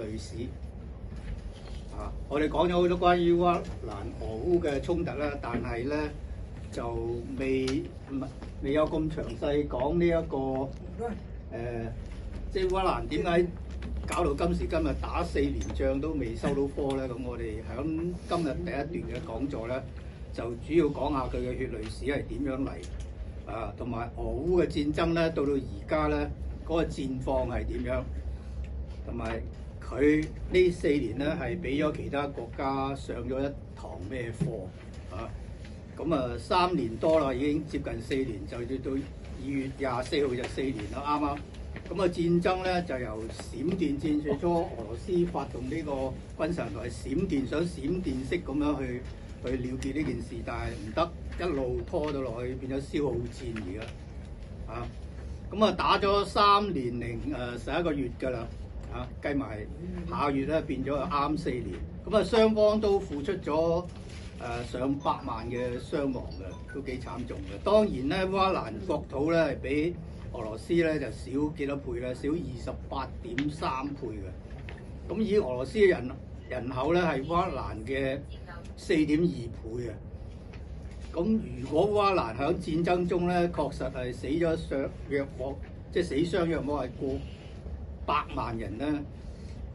淚史。我哋講咗好多關於烏克蘭俄烏嘅衝突啦，但係咧就未有咁詳細講呢一個即係烏克蘭點解搞到今時今日打4年仗都未收到科咧？咁我哋喺今日第一段嘅講座咧，就主要講下佢嘅血淚史係點樣嚟，同埋俄烏嘅戰爭咧，到而家咧嗰個戰況係點樣，同埋佢呢4年咧係俾咗其他國家上咗一堂咩課啊？咁3年多啦，已經接近4年，就要到2月24號就4年啦，啱啱。咁戰爭咧就由閃電戰最初俄羅斯發動呢個軍事行動係閃電，想閃電式咁樣去了結呢件事，但係唔得，一路拖到落去變咗消耗戰而家。咁打咗3年零11個月㗎啦，計埋下月咧變咗啱4年。咁雙方都付出咗上百萬嘅傷亡嘅，都幾慘重嘅。當然咧，烏克蘭國土咧係比俄羅斯咧就少幾多倍咧？少28.3倍嘅。咁以俄羅斯嘅人口咧係烏克蘭嘅4.2倍啊。咁如果烏克蘭喺戰爭中咧，確實係死咗約莫，即係死傷約莫係過100萬人啦。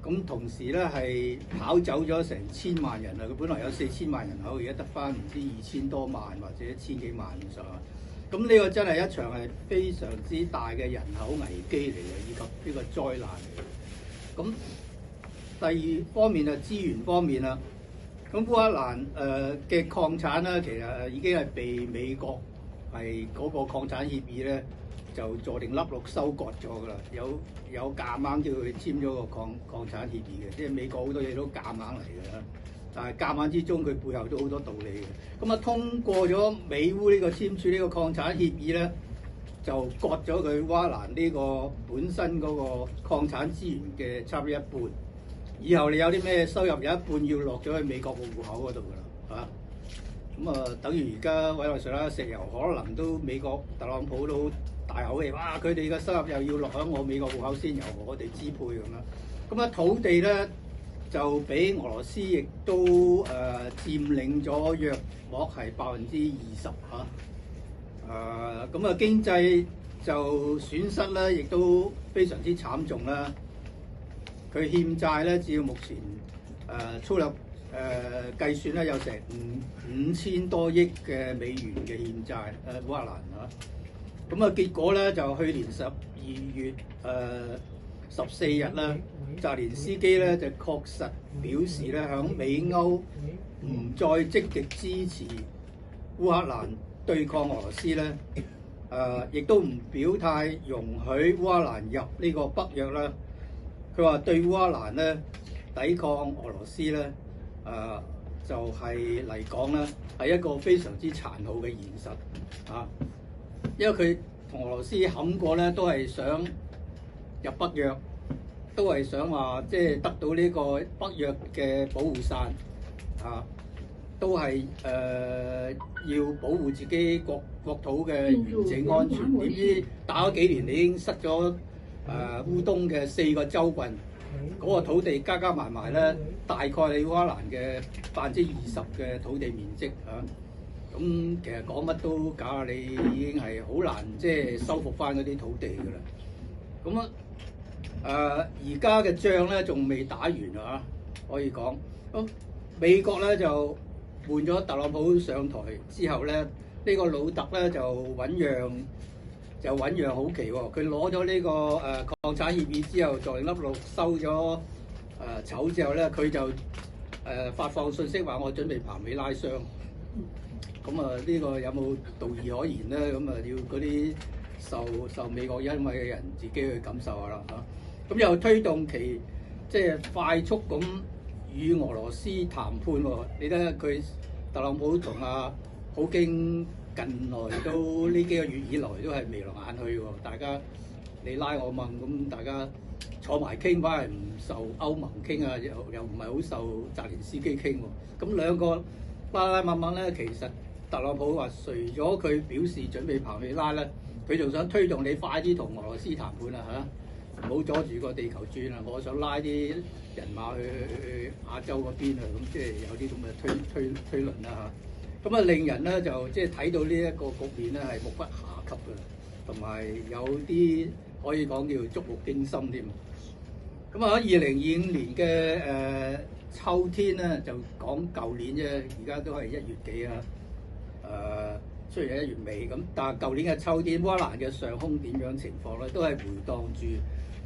咁同時咧係跑走咗成1000萬人啊！佢本來有4000萬人口，而家得返唔知2000多萬或者1000幾萬咁上下。咁呢個真係一場係非常之大嘅人口危機嚟嘅，以及呢個災難嚟嘅。咁第二方面啊，資源方面啦，咁烏克蘭嘅礦產咧，其實已經係被美國係嗰個礦產協議咧就坐定粒六收割咗㗎啦，有夾硬叫佢簽咗個礦產協議嘅，即係美國好多嘢都夾硬嚟嘅啦。但係夾硬之中，佢背後都好多道理嘅。咁通過咗美烏呢個簽署呢個礦產協議咧，就割咗佢烏克蘭呢個本身嗰個礦產資源嘅差唔多一半。以後你有啲咩收入，有一半要落咗去美國個戶口嗰度㗎啦，咁等於而家委內瑞拉石油可能都美國特朗普都大口氣，哇！佢哋嘅收入又要落喺我美國戶口先由我哋支配咁樣。咁土地咧就俾俄羅斯亦都佔領咗約莫係20%嚇。經濟就損失咧，亦都非常之慘重啦。佢欠債咧，至到目前粗略計算咧，有成5000多億嘅美元嘅欠債烏克蘭嚇。結果咧就去年12月14日啦，澤連斯基咧就確實表示咧，響美歐唔再積極支持烏克蘭對抗俄羅斯咧，亦都唔表態容許烏克蘭入呢個北約啦。佢話對烏克蘭咧抵抗俄羅斯咧，就係嚟講咧係一個非常之殘酷嘅現實啊！因為佢同俄羅斯冚過咧，都係想入北約，都係想話即係得到呢個北約嘅保護傘啊，都係要保護自己國土嘅完整安全。點知打咗幾年，你已經失咗烏東嘅4個州郡，嗰個土地加埋埋咧，大概你烏克蘭嘅20%嘅土地面積嚇。咁其實講乜都假，你已經係好難即係收復翻嗰啲土地㗎啦。而家嘅仗咧仲未打完啊，可以講。咁美國咧就換咗特朗普上台之後咧，呢個老特咧就醞釀好期喎。佢攞咗呢個礦產協議之後，在粒六收咗籌之後咧，佢就發放信息話我準備彭美拉雙。呢個有冇道義可言咧？要嗰啲受美國恩惠嘅人自己去感受下啦嚇。咁又推動其即係快速咁與俄羅斯談判喎。你睇下佢特朗普同普京近來都呢幾個月以來都係眉來眼去喎。大家你拉我問，咁大家坐埋傾，反而唔受歐盟傾啊，又唔係好受澤連斯基傾喎。咁兩個拉慢慢咧，其實特朗普話除咗佢表示準備彭美拉咧，佢仲想推動你快啲同俄羅斯談判啦嚇。唔好阻住個地球轉啊！我想拉啲人馬去亞洲嗰邊啊，咁即係有啲咁嘅推論啦嚇。咁啊令人咧就即係睇到呢一個局面咧係目不暇給嘅，同埋有啲可以講叫觸目驚心添。咁啊喺2025年嘅秋天咧就講舊年啫，而家都係1月幾啊。雖然係1月尾咁，但係舊年嘅秋天，烏克蘭嘅上空點樣情況咧，都係回盪住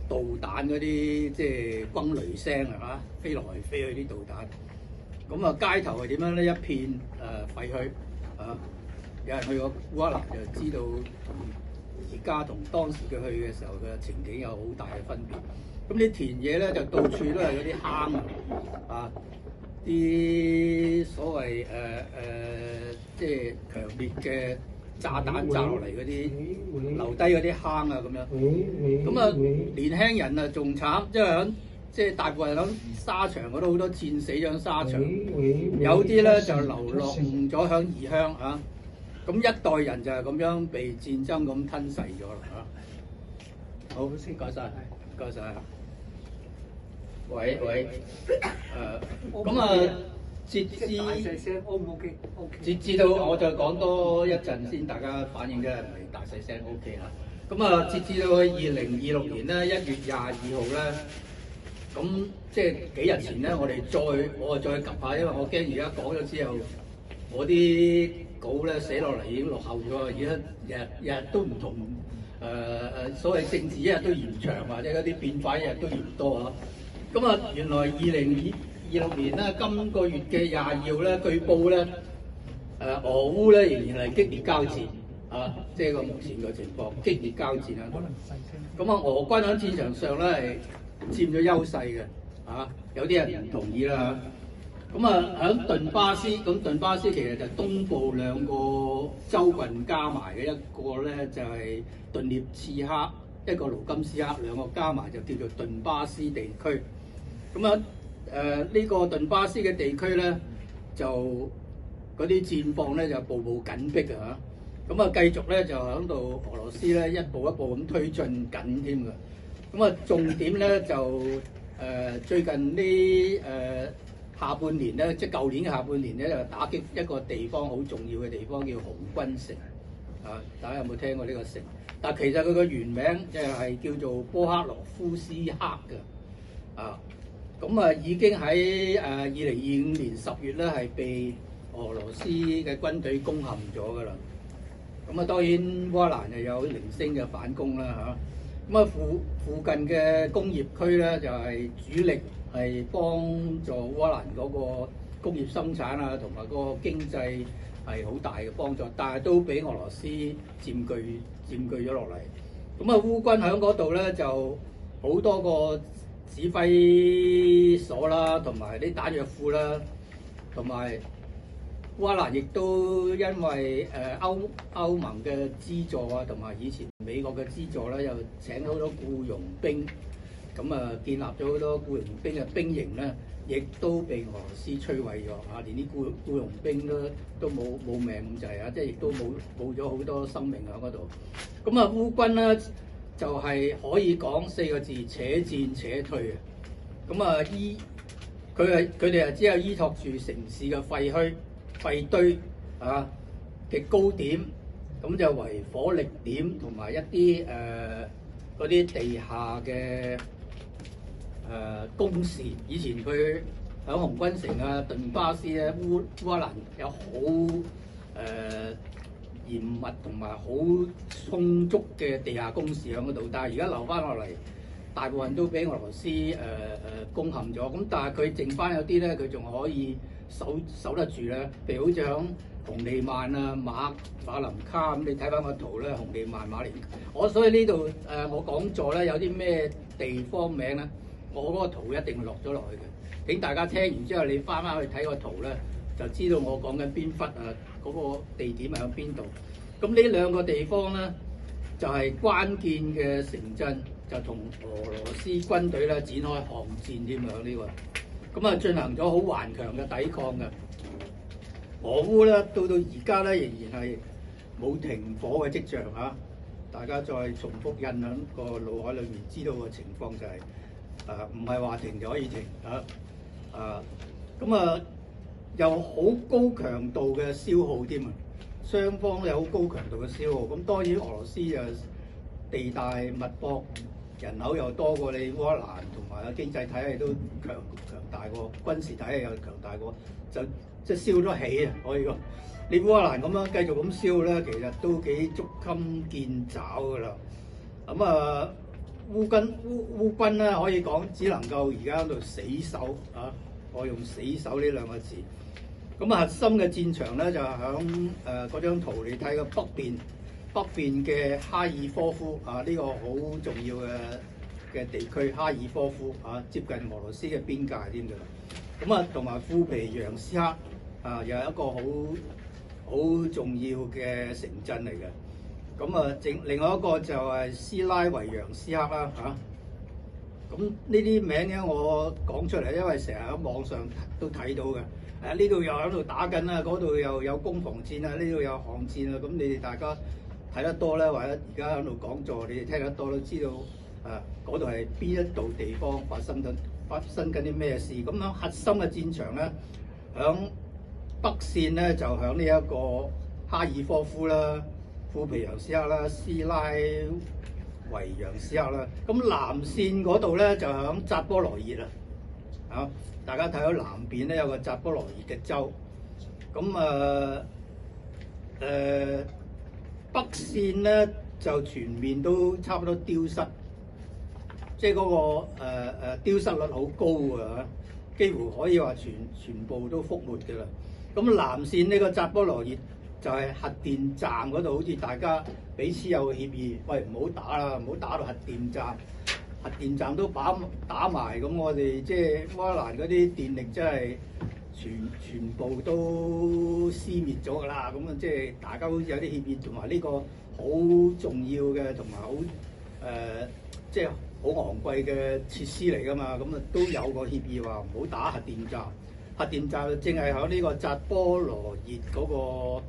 導彈嗰啲即係轟雷聲係嘛，飛來飛去啲導彈。咁啊街頭係點樣咧？一片廢墟啊！有人去過烏克蘭就知道，而家同當時佢去嘅時候嘅情景有好大嘅分別。咁啲田野咧就到處都係嗰啲坑啊！啲所謂即係強烈嘅炸彈炸落嚟嗰啲，留低嗰啲坑啊咁樣。咁啊，年輕人啊仲慘，即係大部分喺沙場嗰度好多戰死咗喺沙場，有啲咧就流落咗響異鄉啊。咁一代人就係咁樣被戰爭咁吞噬咗啦嚇。好，先唔該曬，唔該曬。喂，咁啊，截至到我再講多一陣先，大家反應嘅唔係大細聲 OK 啦。咁啊，截至到2026年咧1月22號咧，咁即係幾日前咧，我再及下，因為我驚而家講咗之後，我啲稿咧寫落嚟已經落後咗，而家日都唔同所謂政治一日都延長，或者嗰啲變化一日都越多啊。咁啊，原來2026年咧，今個月嘅22號咧，據報咧，俄烏咧仍然係激烈交戰啊，即係個目前嘅情況，激烈交戰啊。咁啊，俄軍喺戰場上咧係佔咗優勢嘅，啊，有啲人唔同意啦。咁啊，喺頓巴斯，咁頓巴斯其實就東部兩個州郡加埋嘅，一個咧就係頓涅茨克，一個盧甘斯克，兩個加埋就叫做頓巴斯地區。咁啊，呢個頓巴斯嘅地區咧，就嗰啲戰況咧就步步緊迫嘅嚇。咁啊，繼續咧就喺度俄羅斯咧一步一步咁推進緊添嘅。咁啊，重點咧就最近呢下半年咧，即係舊年嘅下半年咧，就打擊一個地方好重要嘅地方叫紅軍城啊！大家有冇聽過呢個城？但其實佢個原名就係叫做波克羅夫斯克嘅啊。咁啊，已經喺2025年10月咧，係被俄羅斯嘅軍隊攻陷咗㗎啦。咁啊，當然烏克蘭就有零星嘅反攻啦嚇。咁啊，附近嘅工業區咧，就係主力係幫助烏克蘭嗰個工業生產啊，同埋個經濟係好大嘅幫助，但係都俾俄羅斯佔據咗落嚟。咁啊，烏軍喺嗰度咧就好多個指揮所啦，同埋啲彈藥庫啦，同埋烏克蘭亦都因為歐盟嘅資助啊，同埋以前美國嘅資助咧，又請好多僱傭兵，咁啊建立咗好多僱傭兵嘅兵營咧，亦都被俄羅斯摧毀咗啊！連啲僱傭兵都冇命咁滯啊！即係亦都冇咗好多生命喺嗰度。咁啊，烏軍咧就係可以講4個字：且戰且退啊！咁啊，佢哋只有依託住城市嘅廢堆啊嘅高點，咁就為火力點同埋一啲嗰啲地下嘅工事。以前佢喺紅軍城啊、頓巴斯咧、烏克蘭有好嚴密同埋好充足嘅地下工事喺嗰度，但係而家留翻落嚟，大部分都俾俄羅斯攻陷咗。咁但係佢剩翻有啲咧，佢仲可以守得住咧。譬如好似響紅利曼啊、馬林卡咁，你睇翻個圖咧，紅利曼、馬林卡。所以呢度我講座咧有啲咩地方名咧，我嗰個圖一定落咗落去嘅。請大家聽完之後，你翻去睇個圖咧，就知道我講緊邊忽啊，嗰個地點係喺邊度。咁呢兩個地方咧，就係關鍵嘅城鎮，就同俄羅斯軍隊咧展開巷戰添啊！呢個咁啊，進行咗好頑強嘅抵抗嘅。俄烏咧到而家咧仍然係冇停火嘅跡象嚇。大家再重複印響個腦海裏面，知道個情況就係唔係話停就可以停咁有好高強度嘅消耗添啊！雙方有好高強度嘅消耗。咁當然俄羅斯就地大物博，人口又多過你烏克蘭，同埋個經濟體系都強大過，軍事體系又強大過，就即係燒得起啊！可以講，你烏克蘭咁樣繼續咁燒咧，其實都幾捉襟見肘㗎啦。咁烏軍咧可以講只能夠而家喺度死守啊！我用死守呢兩個字。咁核心嘅戰場咧就響嗰張圖你睇嘅北邊嘅哈爾科夫啊，呢個好重要嘅地區，哈爾科夫啊，接近俄羅斯嘅邊界添㗎。咁同埋庫皮揚斯克啊，又係一個好重要嘅城鎮嚟嘅。咁另外一個就係斯拉維揚斯克啦嚇。咁呢啲名咧我講出嚟，因為成日喺網上都睇到嘅。呢度又喺度打緊啦，嗰度又有攻防戰啊，呢度有巷戰啊。咁你哋大家睇得多咧，或者而家喺度講座，你哋聽得多都知道嗰度係邊一度地方發生緊啲咩事。咁樣核心嘅戰場咧，響北線咧就響呢一個哈爾科夫啦、庫皮揚斯克啦、斯拉維揚斯克啦。咁南線嗰度咧就響扎波羅熱啊。大家睇到南邊咧有個扎波羅熱嘅州。咁北線咧就全面都差唔多丟失，即係嗰個丟失率好高㗎，幾乎可以話全部都覆沒㗎啦。咁南線呢個扎波羅熱就係核電站嗰度，好似大家彼此有個協議，喂，唔好打啦，唔好打到核電站都打埋，咁我哋即係烏克蘭嗰啲電力真係全部都消滅咗㗎啦。咁即係大家好似有啲協議，同埋呢個好重要嘅，同埋好即係好昂貴嘅設施嚟㗎嘛。咁都有個協議話唔好打核電站。核電站正係喺呢個扎波羅熱嗰個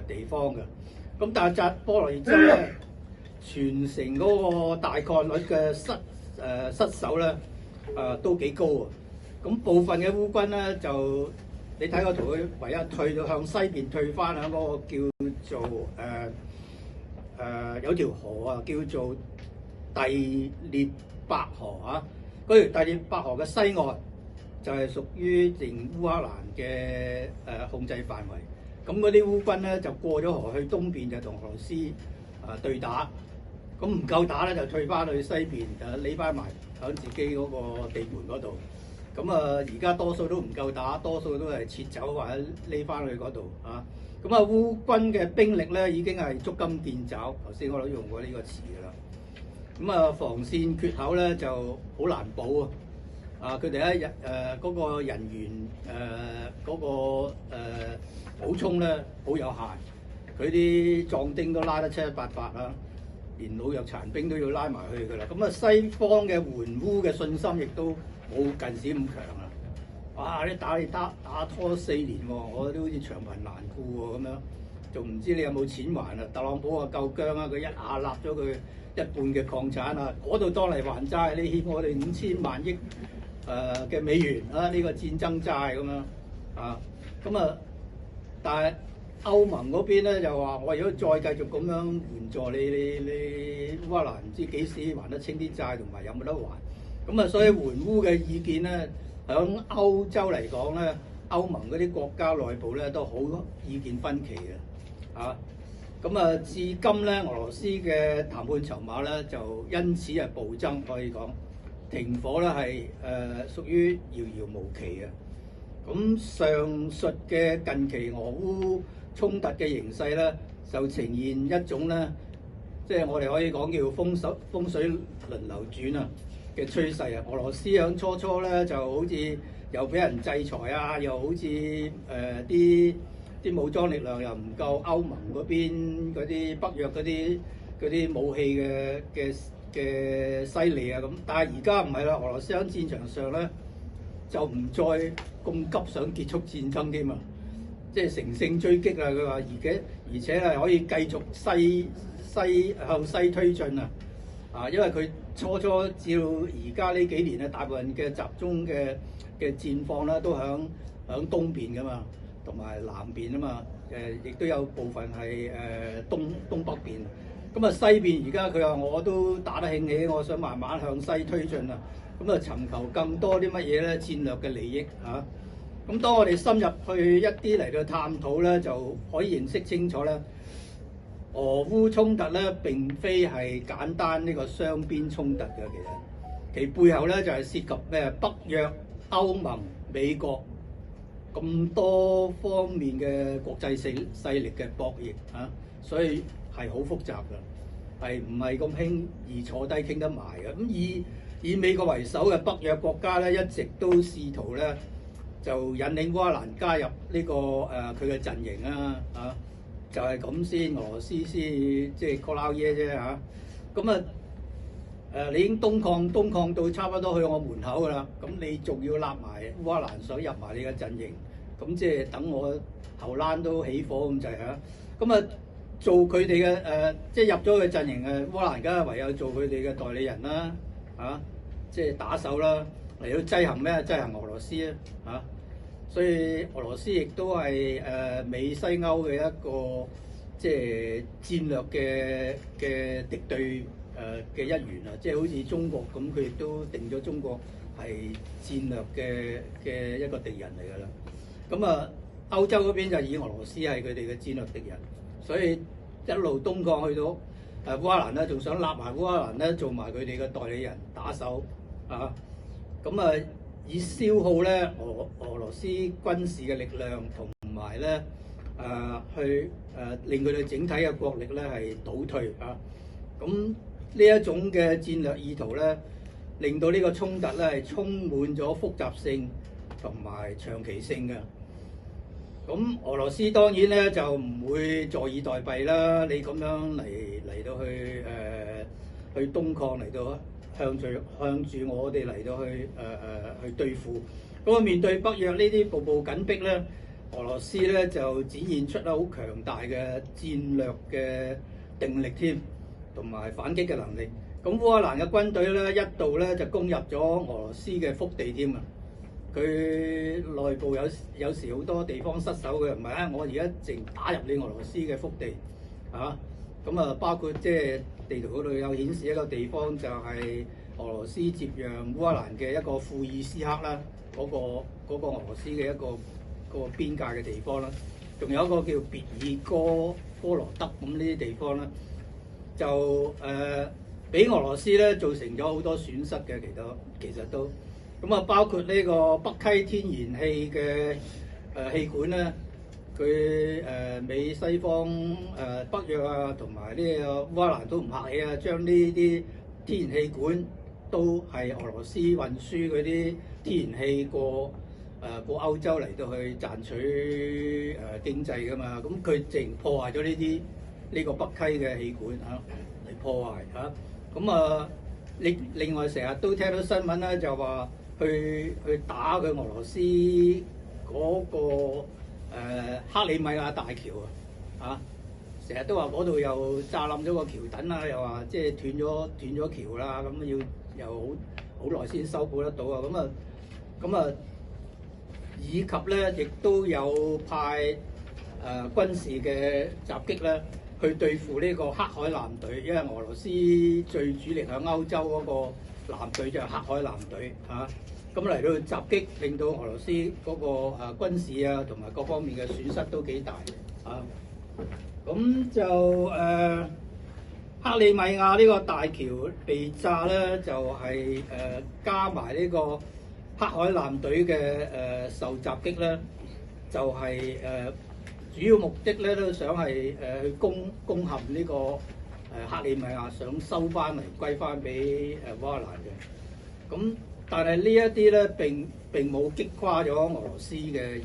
地方嘅。咁但係扎波羅熱州咧，全城嗰個大概率嘅失守咧都幾高啊！咁部分嘅烏軍咧就你睇個圖，佢唯一退到向西邊退翻喺嗰個叫做有條河啊，叫做第聶伯河啊。嗰條第聶伯河嘅西岸就係屬於淨烏克蘭嘅控制範圍。咁嗰啲烏軍咧就過咗河去東邊，就同俄羅斯對打。咁唔夠打咧，就退翻去西邊，匿翻埋喺自己嗰個地盤嗰度。咁而家多數都唔夠打，多數都係撤走或者匿翻去嗰度啊。咁烏軍嘅兵力咧已經係捉襟見肘，頭先我都用過呢個詞㗎啦。咁防線缺口咧就好難補啊！佢哋咧嗰個人員嗰個補充咧好有限，佢啲壯丁都拉得七七八八啦。連老弱殘兵都要拉埋去㗎啦，咁西方嘅援烏嘅信心亦都冇近時咁強啦。哇！你打拖4年喎，我都好似長貧難顧喎咁樣，仲唔知你有冇錢還啊？特朗普話夠僵啊，佢一下立咗佢一半嘅礦產啊，嗰度當嚟還債，你欠我哋5000萬億嘅美元啊，呢個戰爭債咁樣啊，但係歐盟嗰邊咧就話：我如果再繼續咁樣援助你烏克蘭，唔知幾時還得清啲債，同埋有冇得還？所以援烏嘅意見咧，響歐洲嚟講咧，歐盟嗰啲國家內部咧都好意見分歧嘅。至今咧，俄羅斯嘅談判籌碼咧就因此係暴增，可以講停火咧係屬於遙遙無期嘅。咁上述嘅近期俄烏衝突嘅形勢咧，就呈現一種咧，即係我哋可以講叫風水輪流轉啊嘅趨勢啊。俄羅斯響初咧就好似又俾人制裁啊，又好似啲武裝力量又唔夠歐盟嗰邊嗰啲北約嗰啲武器嘅犀利啊咁。但係而家唔係啦，俄羅斯喺戰場上咧就唔再咁急想結束戰爭添啊！即係乘勝追擊啊！佢話而且係可以繼續向西推進啊！因為佢初照而家呢幾年咧，大部分嘅集中嘅戰況咧都響東邊噶嘛，同埋南邊啊嘛。亦都有部分係東北邊。咁啊西邊而家佢話我都打得興起，我想慢慢向西推進啊！咁啊尋求更多啲乜嘢咧戰略嘅利益嚇。咁當我哋深入去一啲嚟到探討咧，就可以認識清楚咧，俄烏衝突咧並非係簡單呢個雙邊衝突嘅，其背後咧就係涉及咩北約、歐盟、美國咁多方面嘅國際勢力嘅博弈嚇，所以係好複雜嘅，係唔係咁輕易坐低傾得埋嘅？咁以美國為首嘅北約國家咧，一直都試圖咧就引領烏克蘭加入呢個佢嘅陣營啦嚇，就係咁先，俄羅斯先即係過撈嘢啫嚇。咁你已經東擴到差唔多去我門口㗎啦，咁你仲要立埋烏克蘭想入埋你嘅陣營，咁即係等我後欄都起火咁滯嚇。咁做佢哋嘅即係入咗佢陣營烏克蘭，梗係唯有做佢哋嘅代理人啦嚇，即係打手啦，嚟到制衡咩？制衡俄羅斯啊！所以俄羅斯亦都係美西歐嘅一個即係戰略嘅敵對嘅一員啊！即係好似中國咁，佢亦都定咗中國係戰略嘅一個敵人嚟㗎啦。咁歐洲嗰邊就以俄羅斯係佢哋嘅戰略敵人，所以一路東擴去到烏克蘭咧，仲想立埋烏克蘭咧做埋佢哋嘅代理人打手啊！咁以消耗咧俄羅斯軍事嘅力量，同埋咧去令佢哋整體嘅國力咧係倒退啊！咁呢一種嘅戰略意圖咧，令到呢個衝突咧係充滿咗複雜性同埋長期性嘅。咁俄羅斯當然咧就唔會坐以待斃啦！你咁樣嚟到去東擴嚟到向住我哋嚟到去對付。咁面對北約呢啲步步緊逼咧，俄羅斯咧就展現出好強大嘅戰略嘅定力添，同埋反擊嘅能力。咁烏克蘭嘅軍隊咧一度咧就攻入咗俄羅斯嘅腹地添啊！佢內部有時好多地方失守嘅，唔係啊！我而家淨打入你俄羅斯嘅腹地啊！咁包括即係地圖嗰度有顯示一個地方就係俄羅斯接壤烏克蘭嘅一個庫爾斯克啦，嗰個俄羅斯嘅一個邊界嘅地方啦，仲有一個叫別爾哥羅德咁呢啲地方啦，就俾俄羅斯咧造成咗好多損失嘅，其實都咁包括呢個北溪天然氣嘅氣管咧。佢美西方北約啊，同埋呢個烏克蘭都唔客氣啊，將呢啲天然氣管都係俄羅斯運輸嗰啲天然氣過歐洲嚟到去賺取經濟㗎嘛。咁佢淨破壞咗呢個北溪嘅氣管嚇嚟破壞嚇。咁另外成日都聽到新聞咧，就話去打佢俄羅斯嗰個克里米亞大橋啊！成日都話嗰度又炸冧咗個橋墩啦，又話即係斷咗橋啦，咁又好耐先修補得到啊！咁以及咧，亦都有派軍事嘅襲擊咧，去對付呢個黑海艦隊，因為俄羅斯最主力喺歐洲嗰個艦隊就係黑海艦隊嚇。咁嚟到襲擊，令到俄羅斯嗰個軍事啊同埋各方面嘅損失都幾大啊！咁就克里米亞呢個大橋被炸咧，就係加埋呢個黑海艦隊嘅受襲擊咧，就係主要目的咧都想係去攻陷呢個克里米亞，想收翻嚟歸翻俾烏克蘭嘅。咁但係呢一啲咧並冇擊垮咗俄羅斯嘅意